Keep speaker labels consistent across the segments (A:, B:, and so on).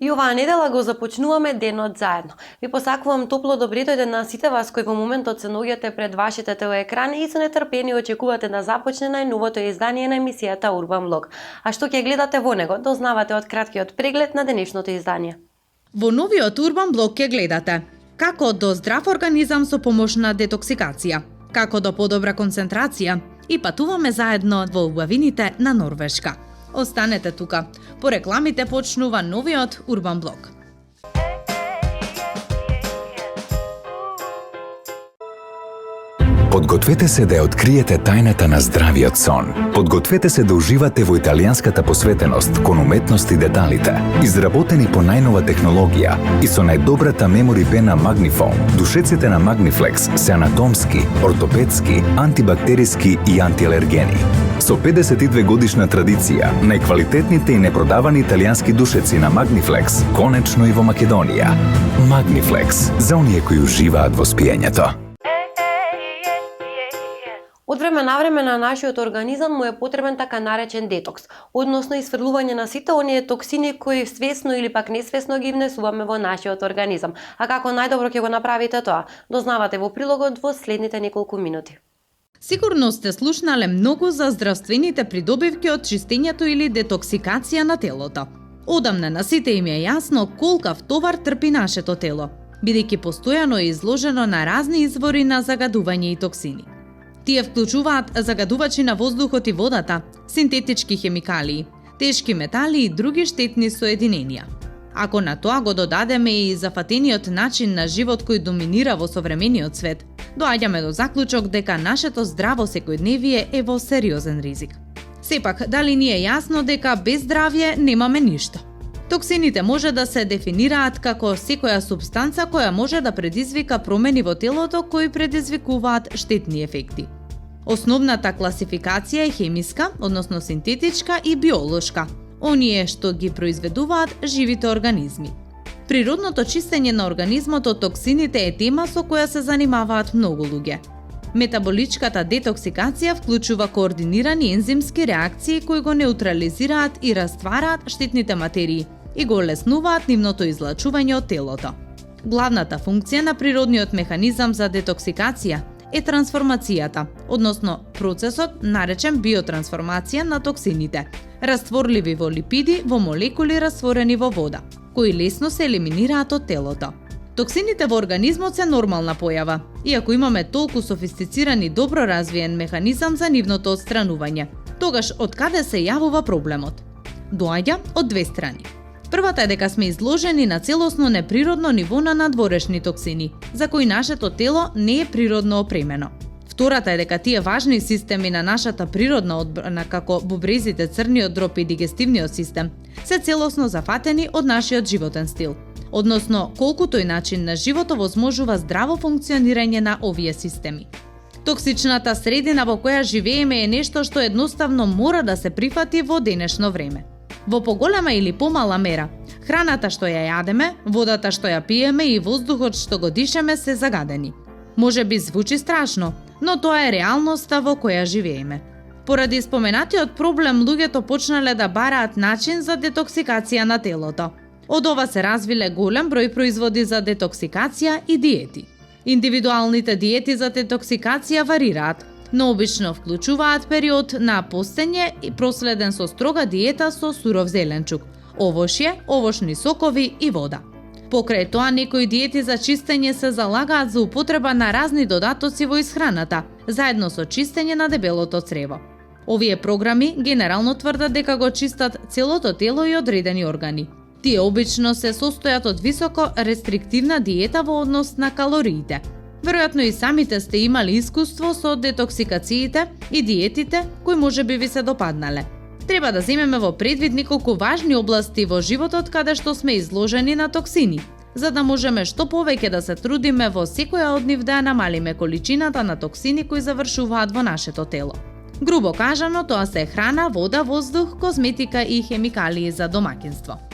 A: И оваа недела го започнуваме денот заедно. Ви посакувам топло добри дојде на сите вас кои во моментот се наоѓате пред вашите телеекрани и со нетрпение очекувате да започне најновото издание на емисијата Урбан Блог. А што ќе гледате во него, дознавате од краткиот преглед на денешното издание.
B: Во новиот Урбан Блог ќе гледате како до здрав организам со помош на детоксикација, како до подобра концентрација и патуваме заедно во убавините на Норвешка. Останете тука. По рекламите почнува новиот Урбан Блог.
C: Подгответе се да ја откриете тајната на здравиот сон. Подгответе се да уживате во италијанската посветеност кон уметност и деталите, изработени по најнова технологија и со најдобрата мемори пена Магнифоам. Душеците на Магнифлекс се анатомски, ортопедски, антибактериски и антиалергени. Со 52 годишна традиција, најквалитетните и непродавани италијански душеци на Магнифлекс, конечно и во Македонија. Магнифлекс, за оние кои уживаат во спиењето.
A: Од време на време на нашиот организам му е потребен така наречен детокс, односно исфрлување на сите оние токсини кои свесно или пак несвесно ги внесуваме во нашиот организам. А како најдобро ќе го направите тоа? Дознавате во прилогот во следните неколку минути.
B: Сигурно сте слушнале многу за здравствените придобивки од чистењето или детоксикација на телото. Одамна на сите им е јасно колкав товар трпи нашето тело, бидејќи постојано е изложено на разни извори на загадување и токсини. Тие вклучуваат загадувачи на воздухот и водата, синтетички хемикалии, тешки метали и други штетни соединенија. Ако на тоа го додадеме и зафатениот начин на живот кој доминира во современиот свет, доаѓаме до заклучок дека нашето здраво секојдневие е во сериозен ризик. Сепак, дали ни е јасно дека без здравје немаме ништо? Токсините може да се дефинираат како секоја супстанца која може да предизвика промени во телото кои предизвикуваат штетни ефекти. Основната класификација е хемиска, односно синтетичка и биолошка, оние што ги произведуваат живите организми. Природното чистење на организмот од токсините е тема со која се занимаваат многу луѓе. Метаболичката детоксикација вклучува координирани ензимски реакции кои го неутрализираат и раствараат штетните материи и го олеснуваат нивното излачување од телото. Главната функција на природниот механизам за детоксикација е трансформацијата, односно процесот наречен биотрансформација на токсините, растворливи во липиди во молекули растворени во вода, кои лесно се елиминираат од телото. Токсините во организмот се нормална појава, иако имаме толку софистициран и добро развиен механизам за нивното отстранување. Тогаш од каде се јавува проблемот? Доаѓа од две страни. Првата е дека сме изложени на целосно неприродно ниво на надворешни токсини, за кои нашето тело не е природно опремено. Втората е дека тие важни системи на нашата природна одбрана, како бубрезите, црниот дроб и дигестивниот систем, се целосно зафатени од нашиот животен стил. Односно, колку тој начин на живот овозможува здраво функционирање на овие системи. Токсичната средина во која живееме е нешто што едноставно мора да се прифати во денешно време. Во поголема или помала мера, храната што ја јадеме, водата што ја пиеме и воздухот што го дишеме се загадени. Може би звучи страшно, но тоа е реалноста во која живееме. Поради споменатиот проблем, луѓето почнале да бараат начин за детоксикација на телото. Од ова се развиле голем број производи за детоксикација и диети. Индивидуалните диети за детоксикација варираат, но обично вклучуваат период на постење и проследен со строга диета со суров зеленчук, овошје, овошни сокови и вода. Покрај тоа, некои диети за чистење се залагаат за употреба на разни додатоци во исхраната, заедно со чистење на дебелото црево. Овие програми генерално тврдат дека го чистат целото тело и одредени органи. Тие обично се состојат од високо рестриктивна диета во однос на калориите. Веројатно и самите сте имали искуство со детоксикациите и диетите кои може би ви се допаднале. Треба да земеме во предвид неколку важни области во животот каде што сме изложени на токсини, за да можеме што повеќе да се трудиме во секоја од нив да намалиме количината на токсини кои завршуваат во нашето тело. Грубо кажано, тоа се храна, вода, воздух, козметика и хемикалии за домаќинство.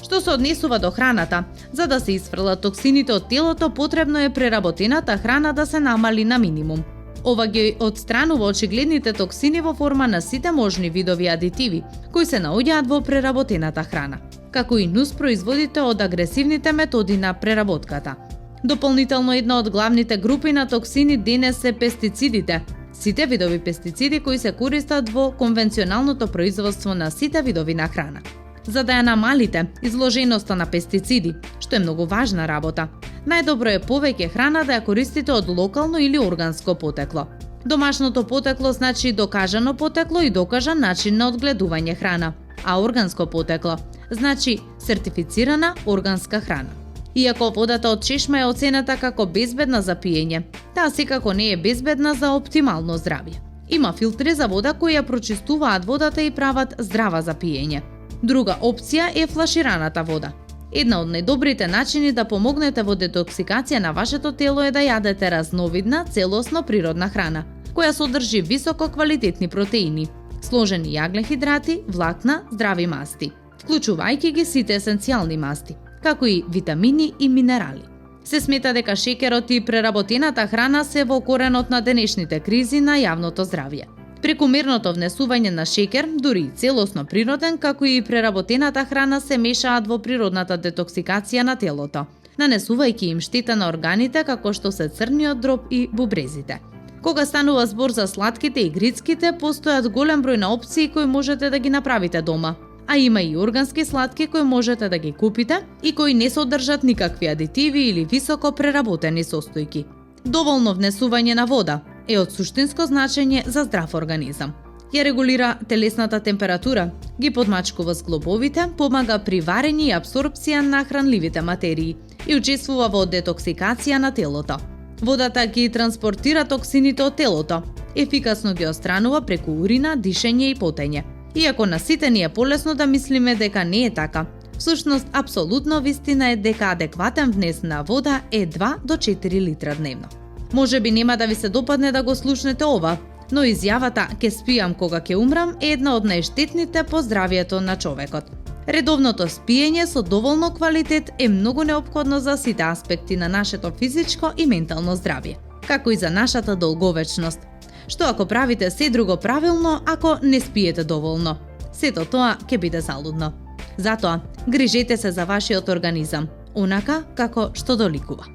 B: Што се однесува до храната, за да се исфрлат токсините од телото, потребно е преработената храна да се намали на минимум. Ова ги отстранува очигледните токсини во форма на сите можни видови адитиви, кои се наоѓаат во преработената храна. како и нуспроизводите од агресивните методи на преработката. Дополнително една од главните групи на токсини денес се пестицидите. Сите видови пестициди кои се користат во конвенционалното производство на сите видови на храна. За да ја намалите изложеноста на пестициди, што е многу важна работа, најдобро е повеќе храна да ја користите од локално или органско потекло. Домашното потекло значи докажано потекло и докажан начин на одгледување храна, а органско потекло значи сертифицирана органска храна. Иако водата од чешма е оценета како безбедна за пиење, таа секако не е безбедна за оптимално здравје. Има филтри за вода кои ја прочистуваат водата и прават здрава за пиење. Друга опција е флашираната вода. Една од најдобрите начини да помогнете во детоксикација на вашето тело е да јадете разновидна, целосно природна храна, која содржи високо квалитетни протеини, сложени јаглен-хидрати, влакна, здрави масти, вклучувајќи ги сите есенцијални масти, како и витамини и минерали. Се смета дека шеќерот и преработената храна се во коренот на денешните кризи на јавното здравје. Прекомерното внесување на шеќер, дури и целосно природен, како и преработената храна се мешаат во природната детоксикација на телото, нанесувајќи им штета на органите како што се црниот дроб и бубрезите. Кога станува збор за сладките и грицките, постојат голем број на опции кои можете да ги направите дома, а има и органски сладки кои можете да ги купите и кои не содржат никакви адитиви или високо преработени состојки. Доволно внесување на вода е од суштинско значење за здрав организам. Ја регулира телесната температура, ги подмачкува зглобовите, помага при варење и апсорбција на хранливите материи и учествува во детоксикација на телото. Водата ги транспортира токсините од телото, ефикасно ги отстранува преку урина, дишење и потење. Иако на сите ни е полесно да мислиме дека не е така, всушност апсолутно вистина е дека адекватен внес на вода е 2 до 4 литра дневно. Може би нема да ви се допадне да го слушнете ова, но изјавата «ке спијам кога ќе умрам» е една од најштетните по здравието на човекот. Редовното спиење со доволно квалитет е многу неопходно за сите аспекти на нашето физичко и ментално здравје, како и за нашата долговечност. Што ако правите се друго правилно, ако не спиете доволно? Сето тоа ќе биде залудно. Затоа, грижете се за вашиот организам, онака како што доликува.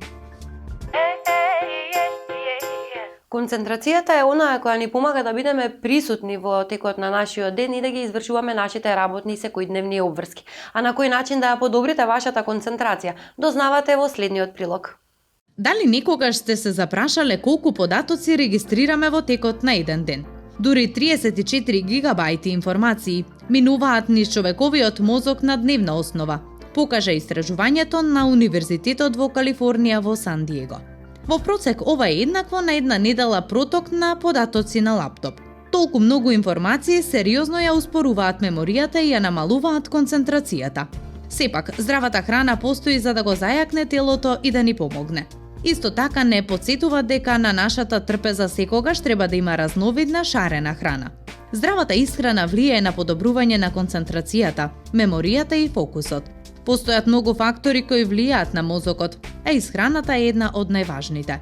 A: Концентрацијата е онаа која ни помага да бидеме присутни во текот на нашиот ден и да ги извршуваме нашите работни секојдневни обврски. А на кој начин да ја подобрите вашата концентрација, дознавате во следниот прилог.
B: Дали некогаш сте се запрашале колку податоци регистрираме во текот на еден ден? Дури 34 гигабајти информации минуваат низ човековиот мозок на дневна основа, покажа истражувањето на Универзитетот во Калифорнија во Сан Диего. Во процек ова е еднакво на една недела проток на податоци на лаптоп. Толку многу информации сериозно ја успоруваат меморијата и ја намалуваат концентрацијата. Сепак, здравата храна постои за да го зајакне телото и да ни помогне. Исто така не потсетува дека на нашата трпеза секогаш треба да има разновидна шарена храна. Здравата исхрана влијае на подобрување на концентрацијата, меморијата и фокусот. Постојат многу фактори кои влијаат на мозокот, а исхраната е една од најважните.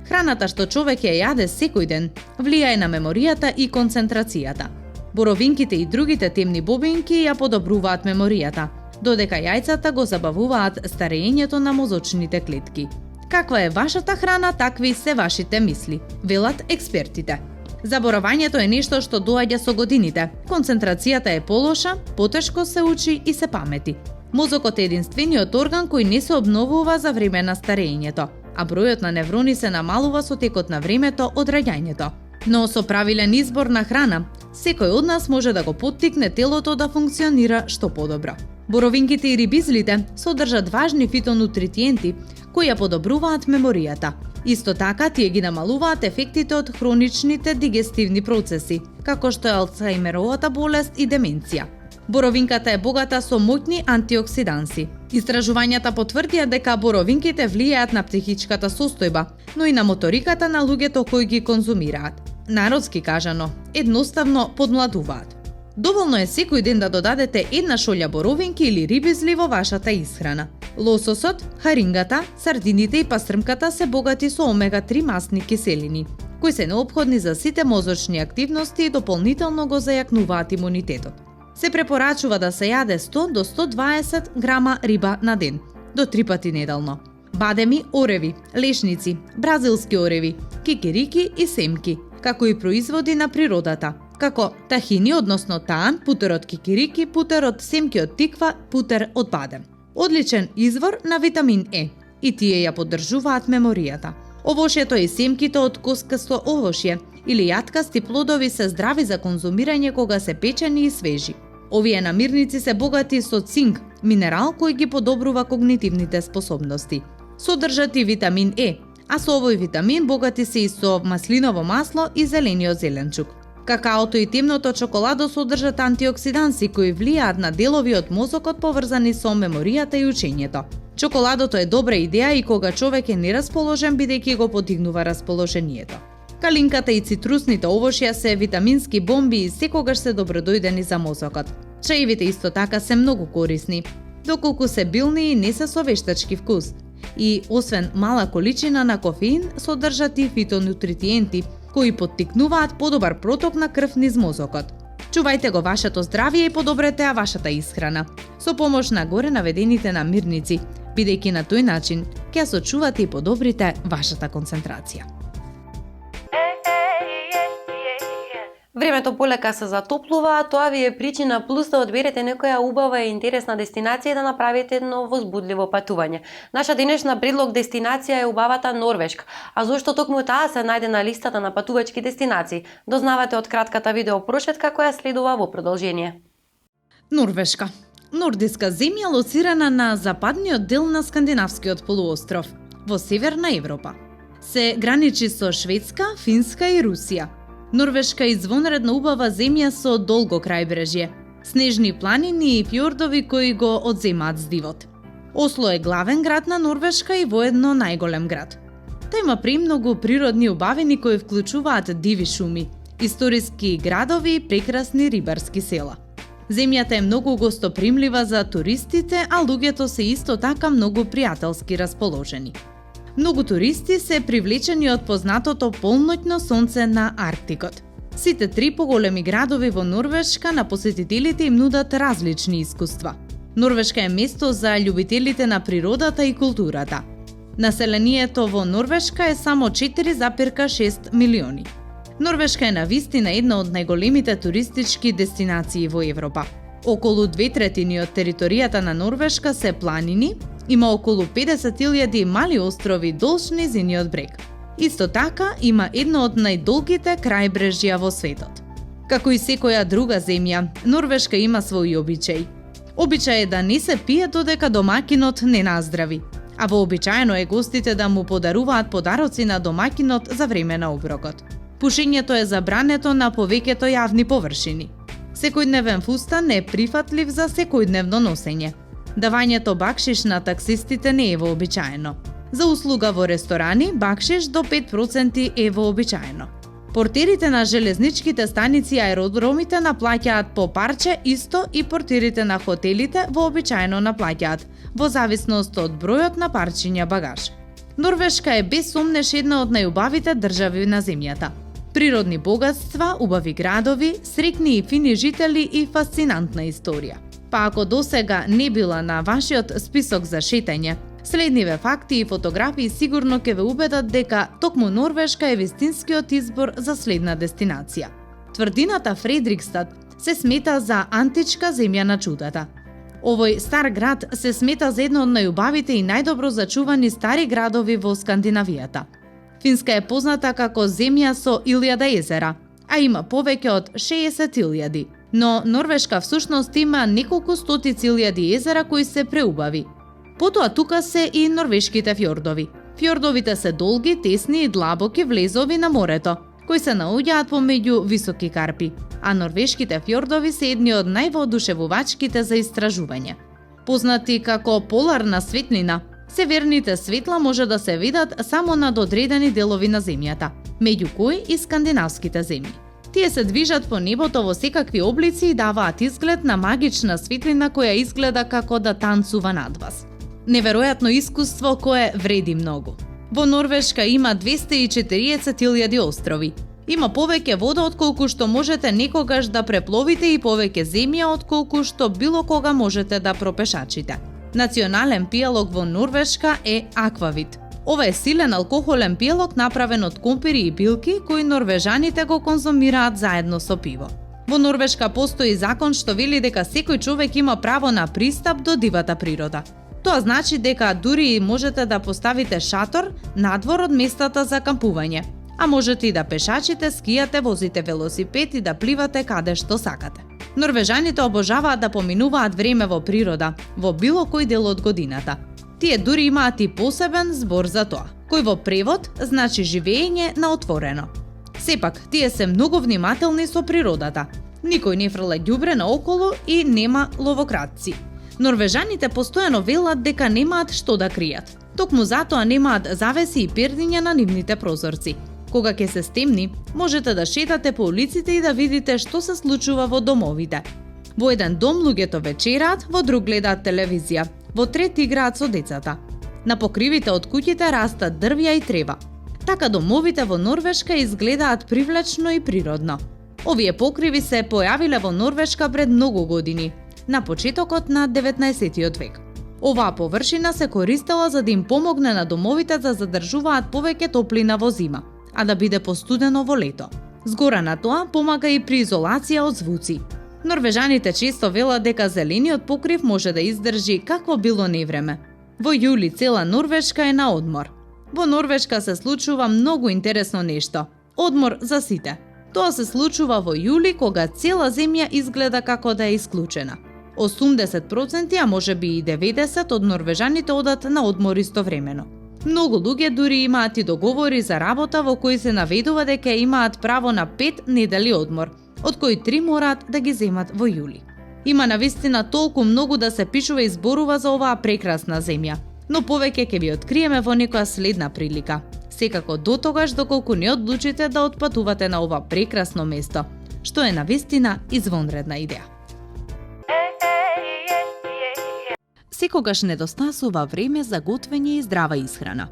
B: Храната што човек ја јаде секој ден влијае на меморијата и концентрацијата. Боровинките и другите темни бобинки ја подобруваат меморијата, додека јајцата го забавуваат старењето на мозочните клетки. Каква е вашата храна, такви се вашите мисли, велат експертите. Заборавањето е нешто што доаѓа со годините. Концентрацијата е полоша, потешко се учи и се памети. Мозокот е единствениот орган кој не се обновува за време на старењето, а бројот на неврони се намалува со текот на времето од раѓањето. Но со правилен избор на храна, секој од нас може да го поттикне телото да функционира што подобро. Боровинките и рибизлите содржат важни фитонутритиенти кои ја подобруваат меморијата. Исто така, тие ги намалуваат ефектите од хроничните дигестивни процеси, како што е Алцхајмеровата болест и деменција. Боровинката е богата со моќни антиоксиданси. Истражувањата потврдија дека боровинките влијаат на психичката состојба, но и на моториката на луѓето кои ги конзумираат. Народски кажано, едноставно подмладуваат. Доволно е секој ден да додадете една шолја боровинки или рибизли во вашата исхрана. Лососот, харингата, сардините и пастрмката се богати со омега-3 масни киселини, кои се неопходни за сите мозочни активности и дополнително го зајакнуваат имунитетот. Се препорачува да се јаде 100 до 120 грама риба на ден, до 3 пати неделно. Бадеми, ореви, лешници, бразилски ореви, кикирики и семки, како и производи на природата, како тахини, односно таан, путер од кикирики, путер од семки од тиква, путер од бадем. Одличен извор на витамин Е, и тие ја поддржуваат меморијата. Овошјето и семките од коскасто овошје или јаткасти плодови се здрави за конзумирање кога се печени и свежи. Овие намирници се богати со цинк, минерал кој ги подобрува когнитивните способности. Содржат и витамин Е, а со овој витамин богати се и со маслиново масло и зелениот зеленчук. Какаото и темното чоколадо содржат антиоксиданси кои влијаат на делови од мозокот поврзани со меморијата и учењето. Чоколадото е добра идеја и кога човек е нерасположен бидејќи го подигнува расположението. Калинката и цитрусните овошја се витамински бомби и секогаш се добродојдени за мозокот. Чаевите исто така се многу корисни, доколку се билни и не се со вештачки вкус. И освен мала количина на кофеин, содржат и фитонутритиенти, кои поттикнуваат подобар проток на крв низ мозокот. Чувајте го вашето здравје и подобрете ја вашата исхрана со помош на горе наведените намирници, бидејќи на тој начин ќе сочувате и подобрите вашата концентрација.
A: Времето полека се затоплува, тоа ви е причина плюс да одберете некоја убава и интересна дестинација и да направите едно возбудливо патување. Наша денешна предлог дестинација е убавата Норвешка. А зошто токму таа се најде на листата на патувачки дестинации? Дознавате од кратката видео прошетка која следува во продолжение.
B: Норвешка. Нордиска земја лоцирана на западниот дел на скандинавскиот полуостров, во северна Европа. Се граничи со Шведска, Финска и Русија. Норвешка е извонредно убава земја со долго крајбрежје, снежни планини и фјордови кои го одземаат здивот. Осло е главен град на Норвешка и воедно најголем град. Та има премногу природни убавини кои вклучуваат диви шуми, историски градови и прекрасни рибарски села. Земјата е многу гостопримлива за туристите, а луѓето се исто така многу пријателски расположени. Многу туристи се привлечени од познатото полноќно сонце на Арктикот. Сите три поголеми градови во Норвешка на посетителите им нудат различни искуства. Норвешка е место за љубителите на природата и културата. Населението во Норвешка е само 4,6 милиони. Норвешка е навистина една од најголемите туристички дестинации во Европа. Околу 2/3 од територијата на Норвешка се планини, има околу 50.000 мали острови долж низиниот брег. Исто така има едно од најдолгите крајбрежја во светот. Како и секоја друга земја, Норвешка има свој обичај. Обичај е да не се пие додека домакинот не наздрави, а вообичаено е гостите да му подаруваат подароци на домакинот за време на оброкот. Пушењето е забрането на повеќето јавни површини. Секојдневен фустан е прифатлив за секојдневно носење. Давањето бакшиш на таксистите не е вообичаено. За услуга во ресторани, бакшиш до 5% е вообичаено. Портерите на железничките станици и аеродромите наплаќаат по парче, исто и портерите на хотелите вообичаено наплаќаат, во зависност од бројот на парчиња багаж. Норвешка е без сомнеш една од најубавите држави на земјата. Природни богатства, убави градови, среќни и фини жители и фасцинантна историја. Па ако досега не била на вашиот список за шетање, следниве факти и фотографии сигурно ќе ве убедат дека токму Норвешка е вистинскиот избор за следна дестинација. Тврдината Фредрикстад се смета за античка земја на чудата. Овој стар град се смета за едно од најубавите и најдобро зачувани стари градови во Скандинавијата. Финска е позната како земја со 1000 езера, а има повеќе од 60.000. Но Норвешка всушност има неколку стотици илјади езера кои се преубави. Потоа тука се и норвешките фјордови. Фјордовите се долги, тесни и длабоки влезови на морето, кои се наоѓаат помеѓу високи карпи, а норвешките фјордови се едни од највоодушевувачките за истражување. Познати како поларна светлина, северните светла може да се видат само над одредени делови на земјата, меѓу кои и скандинавските земји. Тие се движат по небото во секакви облици и даваат изглед на магична светлина која изгледа како да танцува над вас. Неверојатно искуство кое вреди многу. Во Норвешка има 240.000 острови Има повеќе вода отколку што можете некогаш да препловите и повеќе земја отколку што било кога можете да пропешачите. Национален пијалок во Норвешка е аквавит. Ова е силен алкохолен пијалок направен од компири и билки кои норвежаните го конзумираат заедно со пиво. Во Норвешка постои закон што вели дека секој човек има право на пристап до дивата природа. Тоа значи дека дури и можете да поставите шатор надвор од местата за кампување, а можете и да пешачите, скијате, возите велосипед и да пливате каде што сакате. Норвежаните обожаваат да поминуваат време во природа, во било кој дел од годината. Тие дури имаат и посебен збор за тоа, кој во превод значи живење на отворено. Сепак, тие се многу внимателни со природата. Никој не фрла ѓубре наоколу и нема ловократци. Норвежаните постојано велат дека немаат што да кријат. Токму затоа немаат завеси и пердиња на нивните прозорци. Кога ќе се стемни, можете да шетате по улиците и да видите што се случува во домовите. Во еден дом луѓето вечераат, во друг гледаат телевизија, во трет играат со децата. На покривите од куќите растат дрвја и трева. Така домовите во Норвешка изгледаат привлечно и природно. Овие покриви се појавиле во Норвешка пред многу години, на почетокот на 19 век. Оваа површина се користела за да им помогне на домовите да задржуваат повеќе топлина во зима, а да биде постудено во лето. Згора на тоа помага и при изолација од звуци. Норвежаните често велат дека зелениот покрив може да издржи какво било невреме. Во јули цела Норвешка е на одмор. Во Норвешка се случува многу интересно нешто. Одмор за сите. Тоа се случува во јули кога цела земја изгледа како да е исклучена. 80%, а може би и 90% од норвежаните одат на одмор истовремено. Многу луѓе дури имаат и договори за работа во кои се наведува дека имаат право на 5 недели одмор, од кои 3 мораат да ги земат во јули. Има навистина толку многу да се пишува и зборува за оваа прекрасна земја, но повеќе ќе ви откриеме во некоја следна прилика. Секако до тогаш доколку не одлучите да отпатувате на ова прекрасно место, што е навистина извонредна идеја. Секогаш недостасува време за готвење и здрава исхрана.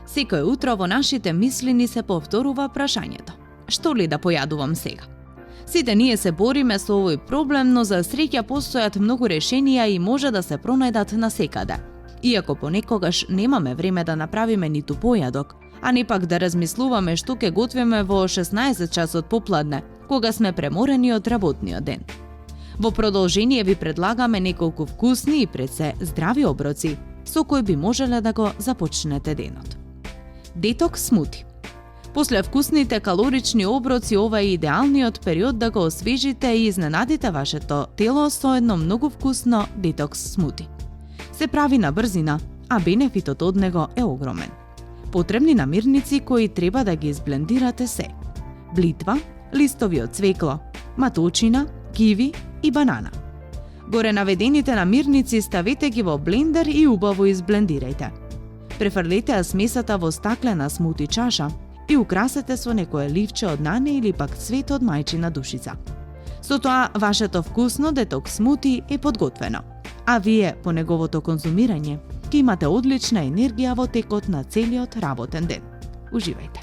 B: Секој утро во нашите мисли ни се повторува прашањето: што ли да појадувам сега? Сите ние се бориме со овој проблем, но за среќа постојат многу решенија и може да се пронајдат насекаде. Иако понекогаш немаме време да направиме ниту појадок, а не пак да размислуваме што ќе готвиме во 16 часот попладне, кога сме преморени од работниот ден. Во продолжение ви предлагаме неколку вкусни и пред се здрави оброци, со кои би можеле да го започнете денот. Детокс смути. После вкусните калорични оброци, ова е идеалниот период да го освежите и изненадите вашето тело со едно многу вкусно детокс смути. Се прави на брзина, а бенефитот од него е огромен. Потребни намирници кои треба да ги изблендирате се: блитва, листови од цвекло, маточина, киви и банана. Горе наведените намирници ставете ги во блендер и убаво изблендирајте. Префрлете ја смесата во стаклена смути чаша и украсете со некое ливче од нане или пак цвет од мајчина душица. Со тоа вашето вкусно детокс смути е подготвено, а вие по неговото конзумирање ќе имате одлична енергија во текот на целиот работен ден. Уживајте.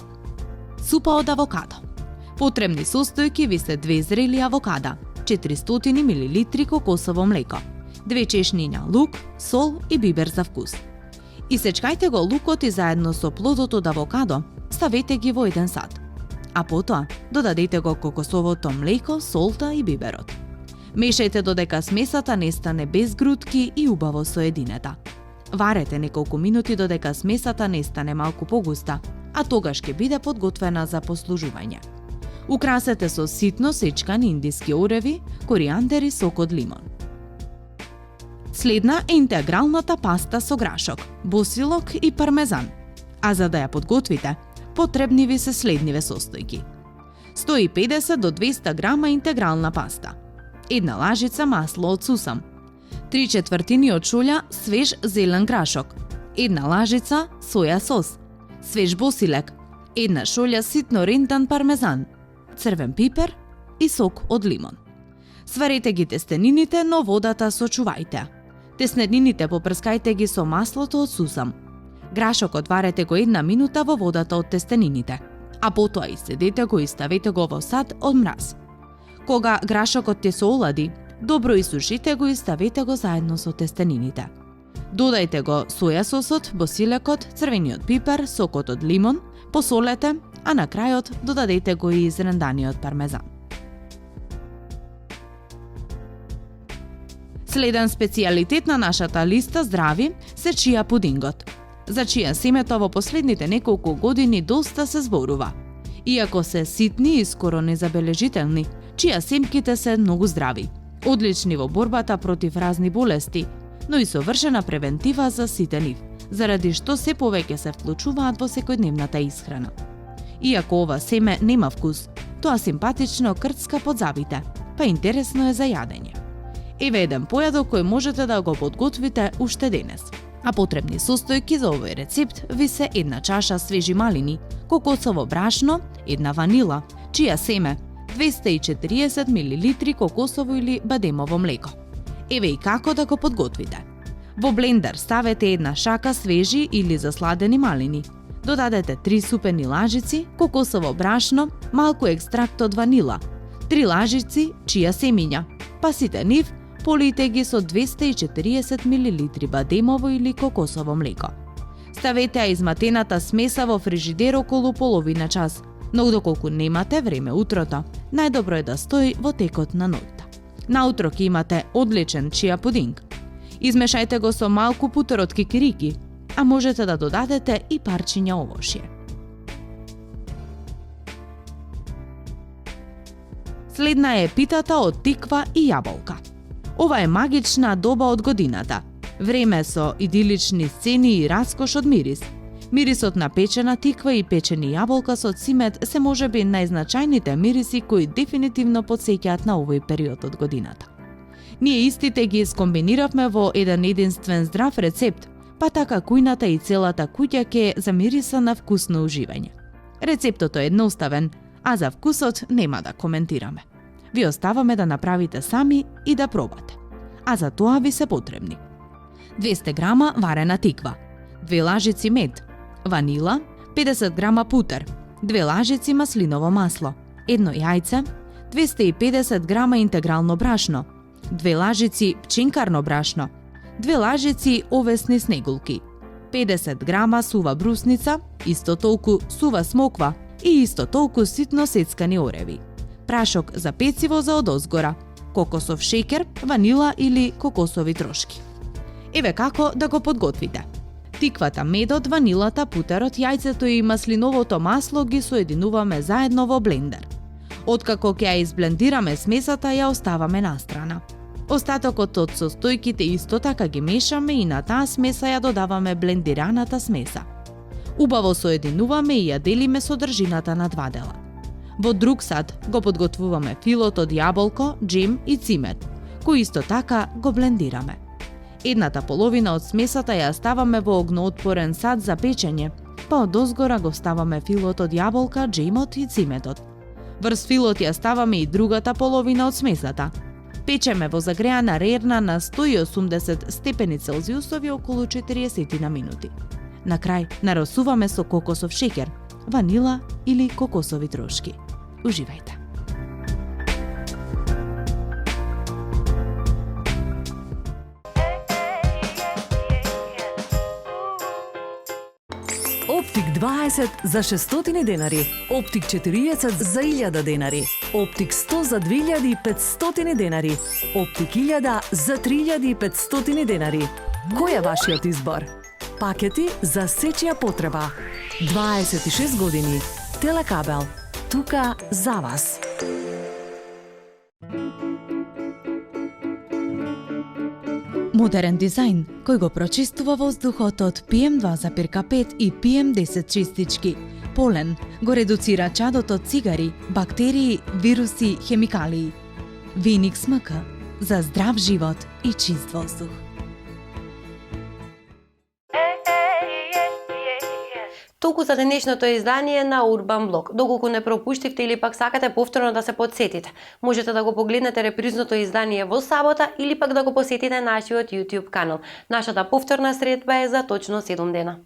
B: Супа од авокадо. Потребни состојки ви се 2 зрели авокада, 400 мл кокосово млеко, 2 чешниња лук, сол и бибер за вкус. Исечкајте го лукот и заедно со плодот од авокадо ставете ги во еден сад, а потоа додадете го кокосовото млеко, солта и биберот. Мешајте додека смесата не стане без грудки и убаво соединета. Варете неколку минути додека смесата не стане малку погуста, а тогаш ќе биде подготвена за послужување. Украсете со ситно сечкани индиски ореви, коријандер и сок од лимон. Следна е интегралната паста со грашок, босилок и пармезан. А за да ја подготвите, потребни ви се следниве состојки: 150 до 200 грама интегрална паста, 1 лажица масло од сусам, 3/4 од шолја свеж зелен грашок, 1 лажица соја сос, свеж босилек, 1 шолја ситно рентан пармезан, црвен пипер и сок од лимон. Сварете ги тестенините, но водата сочувајте. Тестенините попрскајте ги со маслото од сусам. Грашокот варете го 1 минута во водата од тестенините, а потоа исцедете го и ставете го во сад од мраз. Кога грашокот ќе се олади, добро исушите го и ставете го заедно со тестенините. Додајте го соја сосот, босилекот, црвениот пипер, сокот од лимон, посолете, а на крајот додадете го и изренданиот пармезан. Следен специјалитет на нашата листа здрави се чија пудингот. За чија семето во последните неколку години доста се зборува. Иако се ситни и скоро незабележителни, чија семките се многу здрави, одлични во борбата против разни болести, но и совршена превентива за сите нив, заради што се повеќе се вклучуваат во секојдневната исхрана. Иако ова семе нема вкус, тоа симпатично крцка под забите, па интересно е за јадење. Еве еден појадок кој можете да го подготвите уште денес. А потребни состојки за овој рецепт ви се една чаша свежи малини, кокосово брашно, една ванила, чија семе, 240 мл кокосово или бадемово млеко. Еве и како да го подготвите. Во блендер ставете една шака свежи или засладени малини. Додадете 3 супени лажици кокосово брашно, малку екстракт од ванила, 3 лажици чија семиња, па сите нив полите ги со 240 мл бадемово или кокосово млеко. Ставете ја изматената смеса во фрижидер околу половина час, но доколку немате време утрото, најдобро е да стои во текот на ноќта. Наутро ќе имате одличен чија пудинг. Измешајте го со малку путер од кикирики, а можете да додадете и парчиња овошје. Следна е питата од тиква и јаболка. Ова е магична доба од годината. Време со идилични сцени и раскош од мирис. Мирисот на печена тиква и печени јаболка со цимет се можеби најзначајните мириси кои дефинитивно потсеќаат на овој период од годината. Ние истите ги скомбиниравме во еден единствен здрав рецепт, па така кујната и целата куќа ќе замириса на вкусно уживање. Рецептот е едноставен, а за вкусот нема да коментираме. Ви оставаме да направите сами и да пробате. А за тоа ви се потребни 200 грама варена тиква, 2 лажици мед, ванила, 50 грама путер, 2 лажици маслиново масло, 1 јајце, 250 грама интегрално брашно, 2 лажици пчинкарно брашно, 2 лажици овесни снегулки, 50 грама сува брусница, исто толку сува смоква и исто толку ситно сецкани ореви, прашок за пециво за одозгора, кокосов шеќер, ванила или кокосови трошки. Еве како да го подготвите. Тиквата, медот, ванилата, путерот, јајцето и маслиновото масло ги соединуваме заедно во блендер. Откако ќе ја изблендираме смесата, ја оставаме настрана. Остатокот од состојките исто така ги мешаме и на таа смеса ја додаваме блендираната смеса. Убаво соединуваме и ја делиме содржината на 2 дела. Во друг сад го подготвуваме филот од јаболко, джем и цимет, кој исто така го блендираме. Едната половина од смесата ја ставаме во огноотпорен сад за печење, па одозгора го ставаме филот од јаболка, джемот ициметот. Врз филот ја ставаме и другата половина од смесата. Печеме во загреана рерна на 180 степени Целзиусови околу 40 на минути. На крај наросуваме со кокосов шеќер, ванила или кокосови трошки. Уживајте!
D: Оптик 20 за 600 денари, Оптик 40 за 1000 денари, Оптик 100 за 2500 денари, Оптик 1000 за 3500 денари. Кој е вашиот избор? Пакети за сечија потреба. 26 години. Телекабел. Тука за вас.
B: Модерен дизајн кој го прочистува воздухот од PM2,5 и PM10 чистички. Полен го редуцира чадот од цигари, бактерии, вируси, хемикалии. Веникс МК за здрав живот и чист воздух.
A: Толку за денешното издание на Урбан Блог. Доколку не пропуштивте или пак сакате повторно да се потсетите, можете да го погледнете репризното издание во сабота или пак да го посетите нашиот YouTube канал. Нашата повторна средба е за точно 7 дена.